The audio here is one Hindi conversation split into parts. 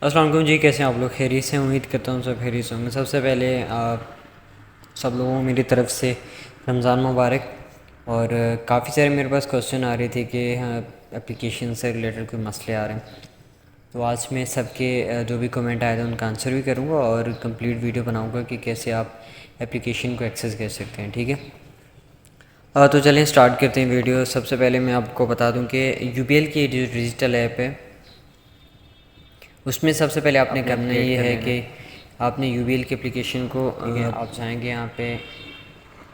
अस्सलाम वालेकुम जी, कैसे हैं आप लोग? खैरियत से? उम्मीद करता हूँ सब खैरियत से होंगे। सबसे पहले सब लोगों को मेरी तरफ से रमज़ान मुबारक। और काफ़ी सारे मेरे पास क्वेश्चन आ रहे थे कि हाँ, एप्लीकेशन से रिलेटेड कोई मसले आ रहे हैं। तो आज मैं सबके जो भी कमेंट आए थे उनका आंसर भी करूँगा और कंप्लीट वीडियो बनाऊँगा कि कैसे आप एप्लीकेशन को एक्सेस कर सकते हैं। ठीक है, तो चलें स्टार्ट करते हैं वीडियो। सबसे पहले मैं आपको बता दूं कि यूबीएल की जो डिजिटल ऐप है उसमें सबसे पहले आपने करना ये है कि आपने यूबीएल की एप्लीकेशन को आप जाएंगे यहाँ पे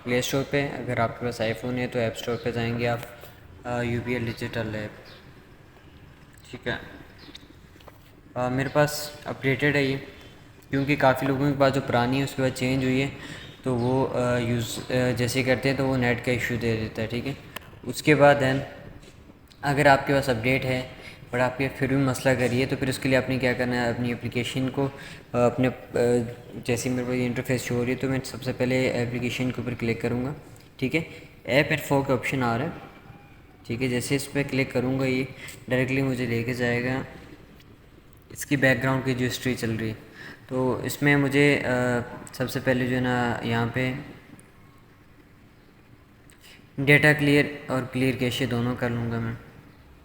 प्ले स्टोर पे। अगर आपके पास आईफोन है तो ऐप स्टोर पे जाएंगे आप, यूबीएल डिजिटल ऐप। ठीक है, मेरे पास अपडेटेड है ये, क्योंकि काफ़ी लोगों के पास जो पुरानी है उसके बाद चेंज हुई है, तो वो यूज़ जैसे करते हैं तो वो नेट का इशू दे देता है। ठीक है, उसके बाद दैन अगर आपके पास अपडेट है पर आपके फिर भी मसला करिए, तो फिर उसके लिए आपने क्या करना है, अपनी एप्लीकेशन को अपने जैसे मेरे पास ये इंटरफेस शो हो रही है तो मैं सबसे पहले एप्लीकेशन के ऊपर क्लिक करूँगा। ठीक है, ऐप एंड फोक का ऑप्शन आ रहा है। ठीक है, जैसे इस पर क्लिक करूँगा ये डायरेक्टली मुझे लेके जाएगा इसकी बैकग्राउंड की जो हिस्ट्री चल रही है। तो इसमें मुझे सबसे पहले जो है ना यहाँ पे डेटा क्लियर और क्लियर कैशे दोनों कर लूँगा मैं।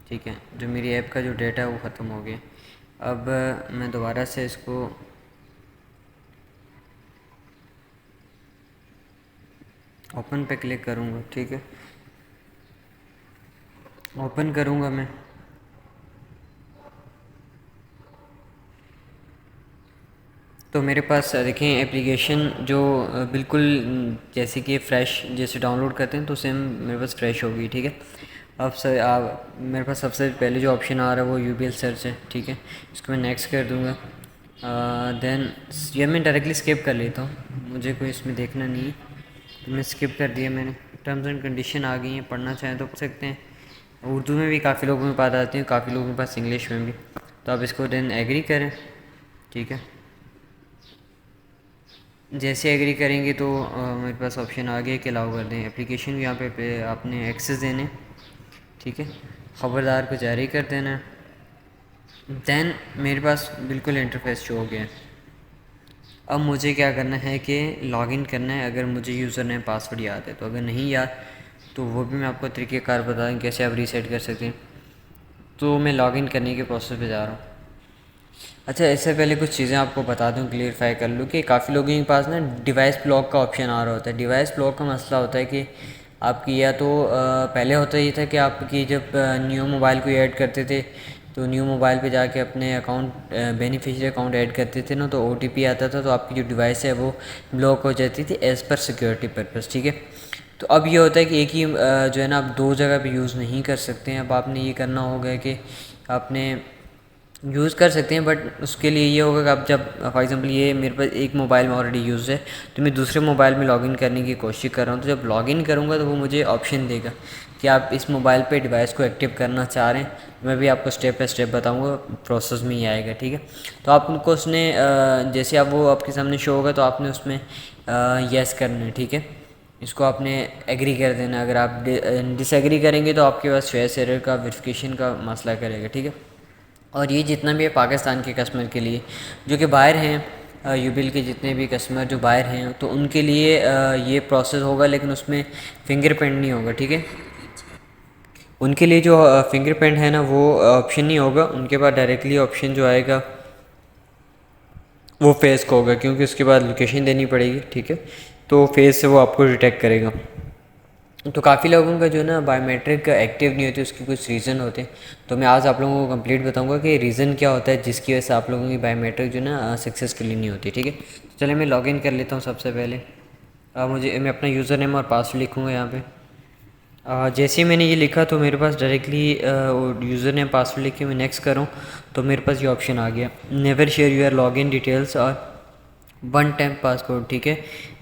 ठीक है, जो मेरी ऐप का जो डेटा है वो ख़त्म हो गया। अब मैं दोबारा से इसको ओपन पे क्लिक करूँगा। ठीक है, ओपन करूँगा मैं। तो मेरे पास देखें एप्लीकेशन जो बिल्कुल जैसे कि फ़्रेश जैसे डाउनलोड करते हैं तो सेम मेरे पास फ़्रेश होगी। ठीक है, अब मेरे पास सबसे पहले जो ऑप्शन आ रहा है वो यूबीएल सर्च है। ठीक है, इसको मैं नेक्स्ट कर दूँगा। देन ये मैं डायरेक्टली स्किप कर लेता हूँ, मुझे कोई इसमें देखना नहीं है, तो मैं स्किप कर दिया मैंने। टर्म्स एंड कंडीशन आ गई हैं, पढ़ना चाहें तो पढ़ सकते हैं। उर्दू में भी काफ़ी लोगों के पास आती हैं, काफ़ी लोगों के पास इंग्लिश में भी। तो आप इसको देन एग्री करें। ठीक है, जैसे एग्री करेंगे तो मेरे पास ऑप्शन आ गया कि अलाउ कर दें एप्लीकेशन भी यहाँ पे आपने एक्सेस देने। ठीक है, ख़बरदार को जारी कर देना है। दैन मेरे पास बिल्कुल इंटरफेस शो हो गया है। अब मुझे क्या करना है कि लॉगिन करना है, अगर मुझे यूज़र नेम पासवर्ड याद है। तो अगर नहीं याद तो वो भी मैं आपको तरीक़ेकार बता दूँ कैसे आप रीसेट कर सकते हैं। तो मैं लॉगिन करने के प्रोसेस पे जा रहा हूँ। अच्छा, इससे पहले कुछ चीज़ें आपको बता दूं, क्लियरफाई कर लूँ कि काफ़ी लोगों के पास ना डिवाइस ब्लॉक का ऑप्शन आ रहा होता है। डिवाइस ब्लॉक का मसला होता है कि आपकी या तो पहले होता ये था कि आपकी जब न्यू मोबाइल को ऐड करते थे तो न्यू मोबाइल पे जाके अपने अकाउंट बेनिफिशियरी अकाउंट ऐड करते थे ना, तो ओटीपी आता था तो आपकी जो डिवाइस है वो ब्लॉक हो जाती थी एज़ पर सिक्योरिटी पर्पज़। ठीक है, तो अब ये होता है कि एक ही जो है ना आप दो जगह पे यूज़ नहीं कर सकते हैं। अब आपने ये करना होगा कि आपने यूज़ कर सकते हैं, बट उसके लिए ये होगा कि आप जब फॉर एग्जांपल ये मेरे पास एक मोबाइल में ऑलरेडी यूज़ है तो मैं दूसरे मोबाइल में लॉगिन करने की कोशिश कर रहा हूँ, तो जब लॉगिन करूँगा तो वो मुझे ऑप्शन देगा कि आप इस मोबाइल पे डिवाइस को एक्टिव करना चाह रहे हैं। मैं भी आपको स्टेप बाय स्टेप बताऊँगा, प्रोसेस में ही आएगा। ठीक है, तो आपको उसने जैसे आप वो आपके सामने शो होगा तो आपने उसमें येस करना है। ठीक है, इसको आपने एग्री कर देना। अगर आप डिसएग्री करेंगे तो आपके पास चॉइस एरर का वेरिफिकेशन का मसला करेगा। ठीक है, और ये जितना भी है पाकिस्तान के कस्टमर के लिए जो कि बाहर हैं, यूबिल के जितने भी कस्टमर जो बाहर हैं तो उनके लिए ये प्रोसेस होगा, लेकिन उसमें फिंगरप्रिंट नहीं होगा। ठीक है, उनके लिए जो फिंगरप्रिंट है ना वो ऑप्शन नहीं होगा, उनके पास डायरेक्टली ऑप्शन जो आएगा वो फेस का होगा, क्योंकि उसके बाद लोकेशन देनी पड़ेगी। ठीक है, तो फेस से वो आपको डिटेक्ट करेगा। तो काफ़ी लोगों का जो है ना बायोमेट्रिक एक्टिव नहीं होती, उसके कुछ रीज़न होते हैं। तो मैं आज आप लोगों को कंप्लीट बताऊंगा कि रीज़न क्या होता है जिसकी वजह से आप लोगों की बायोमेट्रिक जो है ना सक्सेसफुली नहीं होती। ठीक है, तो चलिए मैं लॉगिन कर लेता हूँ। सबसे पहले मैं अपना यूज़र नेम और पासवर्ड लिखूँगा यहाँ पे। जैसे ही मैंने ये लिखा तो मेरे पास डायरेक्टली यूज़र नेम पासवर्ड लिख के मैं नेक्स्ट करूँ तो मेरे पास ये ऑप्शन आ गया, never share your login details और वन टाइम पासपोर्ट। ठीक है,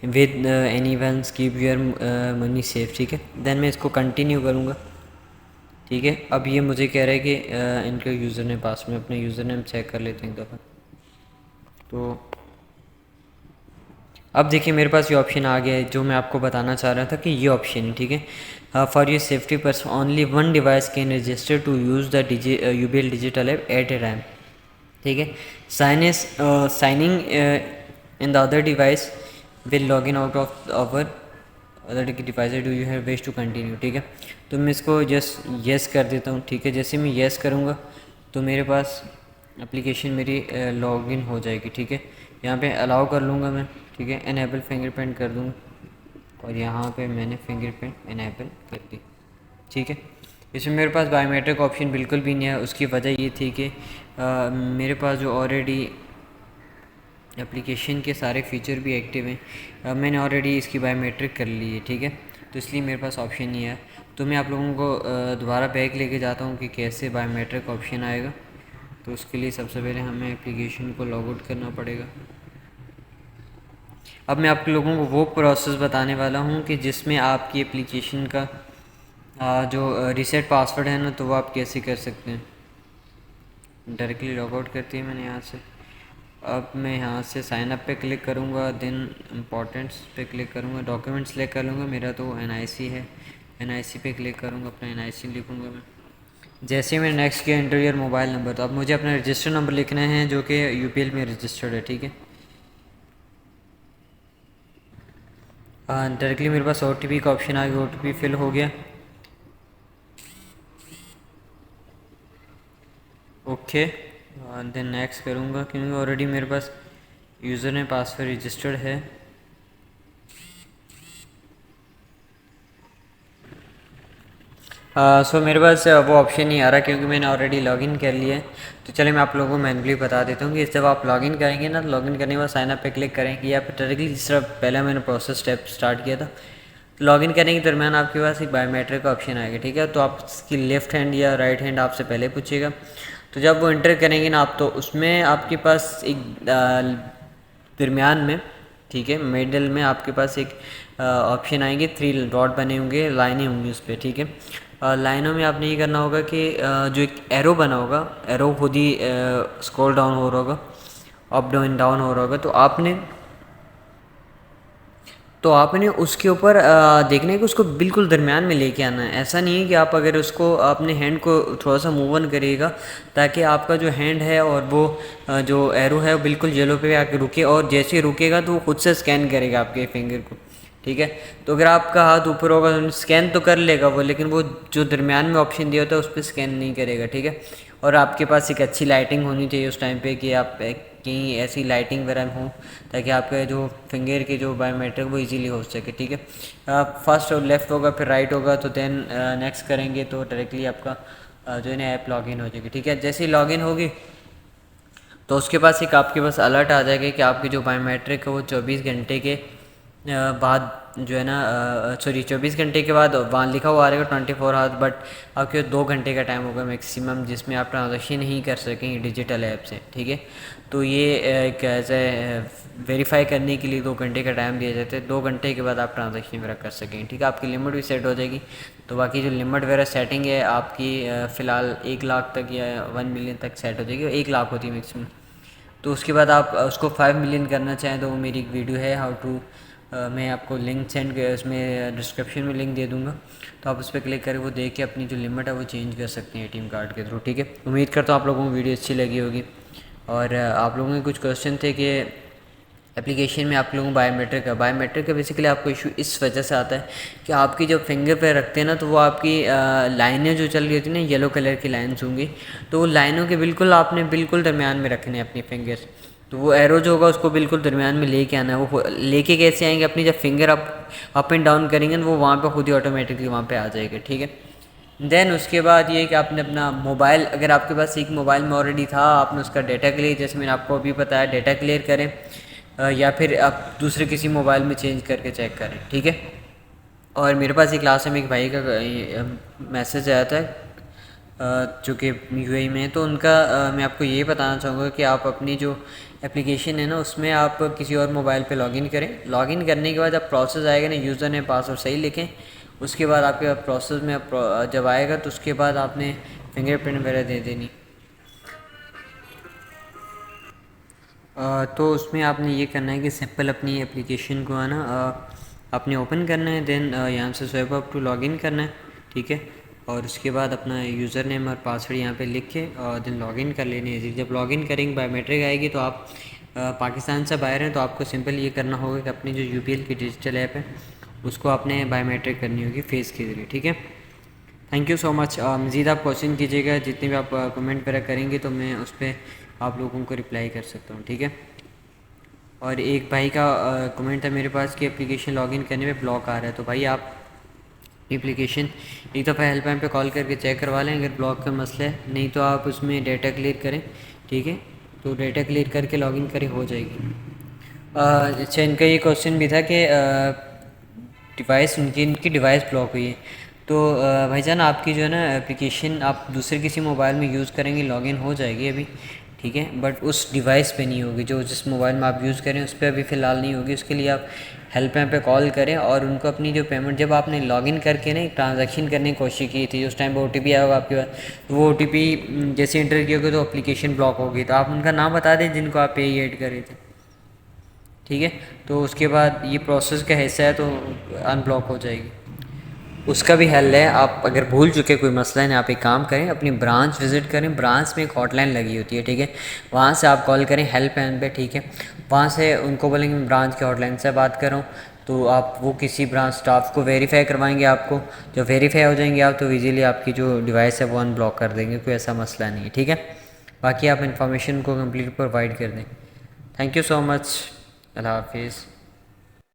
with anyone keep your money safe. ठीक है, देन मैं इसको कंटिन्यू करूँगा। ठीक है, अब ये मुझे कह रहा है कि इनका यूज़र नेम पासवर्ड, में अपना यूज़र नेम चेक कर लेते हैं एक दफ़ा। तो अब देखिए मेरे पास ये ऑप्शन आ गया है जो मैं आपको बताना चाह रहा था कि ये ऑप्शन है। ठीक है, for your safety purse only one device can register to use the UBL digital app at a time. ठीक है। Signing in the other device will log in out of our other device, do you have wish to continue. ठीक है, तो मैं इसको जस्ट येस कर देता हूँ। ठीक है, जैसे मैं येस करूँगा तो मेरे पास एप्लीकेशन मेरी लॉगिन हो जाएगी। ठीक है, यहाँ पे अलाउ कर लूँगा मैं। ठीक है, इनेबल फिंगरप्रिंट कर दूँगा और यहाँ पे मैंने फिंगरप्रिंट इनेबल कर दी। ठीक है, इसमें मेरे पास बायोमेट्रिक ऑप्शन बिल्कुल भी नहीं है। उसकी वजह ये थी कि मेरे पास जो ऑलरेडी एप्लीकेशन के सारे फ़ीचर भी एक्टिव हैं, मैंने ऑलरेडी इसकी बायोमेट्रिक कर ली है। ठीक है, तो इसलिए मेरे पास ऑप्शन नहीं है। तो मैं आप लोगों को दोबारा बैक लेके जाता हूँ कि कैसे बायोमेट्रिक ऑप्शन आएगा। तो उसके लिए सबसे पहले हमें एप्लीकेशन को लॉग आउट करना पड़ेगा। अब मैं आप लोगों को वो प्रोसेस बताने वाला हूँ कि जिसमें आपकी एप्लीकेशन का जो रीसेट पासवर्ड है ना, तो वो आप कैसे कर सकते हैं। डायरेक्टली लॉग आउट करती है मैंने यहाँ से। अब मैं यहाँ से साइन अप पे क्लिक करूँगा, देन इम्पोर्टेंट्स पे क्लिक करूँगा, डॉक्यूमेंट सेलेक्ट कर लूँगा। मेरा तो NIC है, NIC पे क्लिक करूँगा, अपना NIC लिखूँगा मैं। जैसे मैंने नेक्स्ट किया इंटर मोबाइल नंबर, तो अब मुझे अपना रजिस्टर नंबर लिखना है जो कि UPL में रजिस्टर्ड है। ठीक है, डायरेक्टली मेरे पास OTP का ऑप्शन आ गया, OTP फिल हो गया। ओके, देन नेक्स्ट करूँगा क्योंकि ऑलरेडी मेरे पास यूज़र ने पासवर्ड रजिस्टर्ड है। सो मेरे पास वो ऑप्शन नहीं आ रहा क्योंकि मैंने ऑलरेडी लॉगिन कर लिया है। तो चलिए मैं आप लोगों को मैनुअली बता देता हूँ कि जब आप लॉगिन करेंगे ना, तो लॉगिन करने के बाद साइन अप पे क्लिक करेंगे या फिर डायरेक्टली जिस तरह पहले मैंने प्रोसेस स्टेप स्टार्ट किया था, तो लॉगिन करने के दरमियान आपके पास एक बायोमेट्रिक का ऑप्शन आएगा। ठीक है, तो आप इसकी लेफ्ट हैंड या राइट हैंड आपसे पहले पूछेगा। तो जब वो इंटर करेंगे ना आप, तो उसमें आपके पास एक दरमियान में, ठीक है, मिडल में आपके पास एक ऑप्शन आएंगे, 3 डॉट बने होंगे, लाइनें होंगी उस पर। ठीक है, लाइनों में आपने ये करना होगा कि जो एक एरो बना होगा, एरो खुद ही स्क्रॉल डाउन हो रहा होगा, अप डाउन डाउन हो रहा होगा, तो आपने उसके ऊपर देखना है कि उसको बिल्कुल दरमियान में लेके आना है। ऐसा नहीं है कि आप अगर उसको अपने हैंड को थोड़ा सा मूव ऑन करिएगा ताकि आपका जो हैंड है और वो जो एरो है वो बिल्कुल येलो पे आके रुके, और जैसे ही रुकेगा तो वो खुद से स्कैन करेगा आपके फिंगर को। ठीक है, तो अगर आपका हाथ ऊपर होगा तो स्कैन तो कर लेगा वो, लेकिन वो जो दरमियान में ऑप्शन दिया होता है उस पर स्कैन नहीं करेगा। ठीक है, और आपके पास एक अच्छी लाइटिंग होनी चाहिए उस टाइम पे कि आप कहीं ऐसी लाइटिंग वगैरह हो ताकि आपका जो फिंगर की जो बायोमेट्रिक वो इजीली हो सके। ठीक है, फर्स्ट और लेफ़्ट होगा, फिर राइट होगा, तो देन नेक्स्ट करेंगे तो डायरेक्टली आपका जो है ना ऐप लॉगिन हो जाएगी। ठीक है, जैसे ही लॉगिन होगी तो उसके पास एक आपके पास अलर्ट आ जाएगा कि आपकी जो बायोमेट्रिक है वो 24 घंटे के बाद जो है ना, सॉरी 24 घंटे के बाद वहाँ लिखा हुआ आ रहेगा 24 आवर्स, बट आपके 2 घंटे का टाइम होगा मैक्सिमम जिसमें आप ट्रांजेक्शन नहीं कर सकेंगे डिजिटल ऐप से। ठीक है, तो ये एक ऐसे वेरीफाई करने के लिए 2 घंटे का टाइम दिया जाता है। 2 घंटे के बाद आप ट्रांजेक्शन वगैरह कर सकेंगे। ठीक है, आपकी लिमिट भी सेट हो जाएगी। तो बाकी जो लिमिट वगैरह सेटिंग है आपकी फ़िलहाल 1 लाख तक या 1 मिलियन तक सेट हो जाएगी, 1 लाख होती है मैक्सिमम। तो उसके बाद आप उसको 5 मिलियन करना चाहें तो वो मेरी एक वीडियो है हाउ टू, मैं आपको लिंक सेंड उसमें डिस्क्रिप्शन में लिंक दे दूँगा, तो आप उस पर क्लिक करके वो देख के अपनी जो लिमिट है वो चेंज कर सकते हैं ATM कार्ड के थ्रू। ठीक है, उम्मीद करता हूँ आप लोगों को वीडियो अच्छी लगी होगी। और आप लोगों के कुछ क्वेश्चन थे कि एप्लीकेशन में आप लोगों को बायोमेट्रिक का बेसिकली आपको इशू इस वजह से आता है कि आपकी जो फिंगर पे रखते हैं ना, तो वो आपकी लाइनें जो चल रही होती हैं ना, येलो कलर की लाइन्स होंगी, तो वो लाइनों के बिल्कुल आपने बिल्कुल दरमियान में रखने हैं अपनी फिंगर्स। तो वो एरो जो होगा उसको बिल्कुल दरमियान में लेके आना है। वो लेके कैसे आएंगे, अपनी जब फिंगर अप एंड डाउन करेंगे वो वहाँ पे खुद ही ऑटोमेटिकली वहाँ पे आ जाएगा। ठीक है, देन उसके बाद ये कि आपने अपना मोबाइल, अगर आपके पास एक मोबाइल में ऑलरेडी था, आपने उसका डाटा क्लियर, जैसे मैंने आपको अभी बताया, डाटा क्लियर करें, या फिर आप दूसरे किसी मोबाइल में चेंज करके चेक करें। ठीक है, और मेरे पास एक क्लास में एक भाई का मैसेज आया था जो कि UAE में है, तो उनका मैं आपको ये बताना चाहूँगा कि आप अपनी जो एप्लीकेशन है ना उसमें आप किसी और मोबाइल पे लॉगिन करें। लॉगिन करने के बाद जब प्रोसेस आएगा ना, यूज़र ने पासवर्ड सही लिखें, उसके बाद आपके प्रोसेस में जब आएगा तो उसके बाद आपने फिंगरप्रिंट वगैरह दे देनी। तो उसमें आपने ये करना है कि सिंपल अपनी एप्लीकेशन को है ना आपने ओपन करना है, देन यहाँ से स्वाइप अप टू लॉगिन करना है। ठीक है, और उसके बाद अपना यूज़र नेम और पासवर्ड यहाँ पे लिख के और देन लॉगिन कर लेने हैं। जब लॉगिन करेंगे बायोमेट्रिक आएगी तो आप पाकिस्तान से बाहर हैं तो आपको सिंपल ये करना होगा कि अपनी जो यूपीएल की डिजिटल ऐप है उसको आपने बायोमेट्रिक करनी होगी फेस के ज़रिए, ठीक है। Thank you so much. मज़ीद आप क्वेश्चन कीजिएगा, जितने भी आप कमेंट वगैरह करेंगे तो मैं उस पर आप लोगों को रिप्लाई कर सकता हूँ, ठीक है। और एक भाई का कमेंट था मेरे पास कि एप्लीकेशन लॉगिन करने में ब्लॉक आ रहा है, तो भाई आप एप्लीकेशन एक दफ़ा हेल्पलाइन पे कॉल करके चेक करवा लें अगर ब्लॉक का मसला है, नहीं तो आप उसमें डेटा क्लियर करें, ठीक है। तो डेटा क्लियर करके लॉगिन करें, हो जाएगी। अच्छा, इनका ये क्वेश्चन भी था कि डिवाइस इनकी डिवाइस ब्लॉक हुई है, तो भाईजान आपकी जो है ना एप्लीकेशन आप दूसरे किसी मोबाइल में यूज़ करेंगे लॉगिन हो जाएगी अभी, ठीक है, बट उस डिवाइस पे नहीं होगी। जो जिस मोबाइल में आप यूज़ करें उस पर अभी फ़िलहाल नहीं होगी। उसके लिए आप हेल्पलाइन पे कॉल करें और उनको अपनी जो पेमेंट, जब आपने लॉगिन करके ना एक ट्रांजैक्शन करने की कोशिश की थी उस टाइम पे ओटीपी आया होगा आपके पास, तो वो ओटीपी जैसे एंटर किया तो एप्लीकेशन ब्लॉक होगी। तो आप उनका नाम बता दें जिनको आप पे ऐड कर रहे थे, ठीक है। तो उसके बाद ये प्रोसेस का हिस्सा है तो अनब्लॉक हो जाएगी। उसका भी हल है, आप अगर भूल चुके कोई मसला है ना, आप एक काम करें, अपनी ब्रांच विज़िट करें। ब्रांच में एक हॉटलाइन लगी होती है, ठीक है, वहाँ से आप कॉल करें हेल्पलाइन पे, ठीक है। वहाँ से उनको बोलेंगे मैं ब्रांच के हॉटलाइन से बात कर रहा हूँ, तो आप वो किसी ब्रांच स्टाफ को वेरीफाई करवाएंगे आपको। जब वेरीफाई हो जाएंगे आप तो ईजीली आपकी जो डिवाइस है वो अनब्लॉक कर देंगे, कोई ऐसा मसला नहीं है, ठीक है। बाकी आप इन्फॉर्मेशन को कम्प्लीट प्रोवाइड कर दें। Thank you so much. अल्लाह हाफिज़।